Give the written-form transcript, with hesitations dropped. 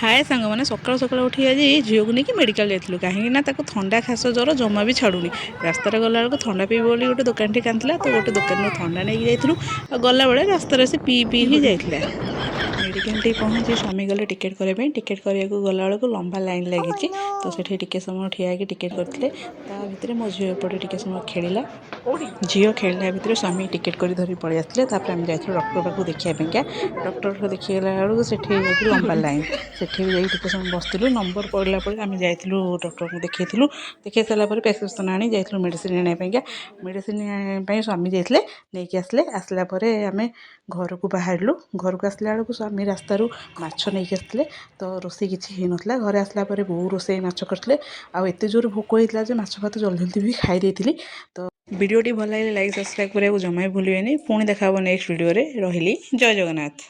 हाय सांग मैंने सकाल सकाल उठी आज झील को लेकिन मेडिकल जाइलु कहीं थंडा खास ज्वर जमा भी छाड़ूनी रास्त गला बेलू थंडा पीब बोली गोटे दुकान टे कांला तो गोटे दुकान थंडा नहीं जाइलु गला बेले रास्तार से पी पी ही जाइला मेडिकल टे पहुँची स्वामी गले टिकेट करने टिकेट करने गला बेलू लंबा लाइन लगी तो से टिके समय ठिया टिकेट करते भितर मो झील एपटे टिके समय खेला झील खेलना भितर स्वामी टिकेट कर धरी पलि आसते आम जाइए डॉक्टर पाक देखापी डॉक्टर देखीगला बेलू से लंबा लाइन सेठी भी जाइए टिके समय बसलु नंबर पड़ा पर आम जाइलु डॉक्टर को देखू देखी सारापर प्रेसक्रिप्शन आनी जाइलु मेडिसिन आने मेडिसिन स्वामी जाते नहीं आसले आसला आम घर को बाहर घर को आसला बेलू स्वामी रास्तार माछ नहीं आसते तो रोसे किसी हो नाला घरे आसला बो रोसे माछ करते आते जोर भोक होता है माछ भात जल्दी जल्दी भी खाई तो वीडियोटी भल लगे लाइक सब्सक्राइब करने को जमा भी भूलें पुणी देखा नेक्स्ट वीडियो रे रही जय जगन्नाथ।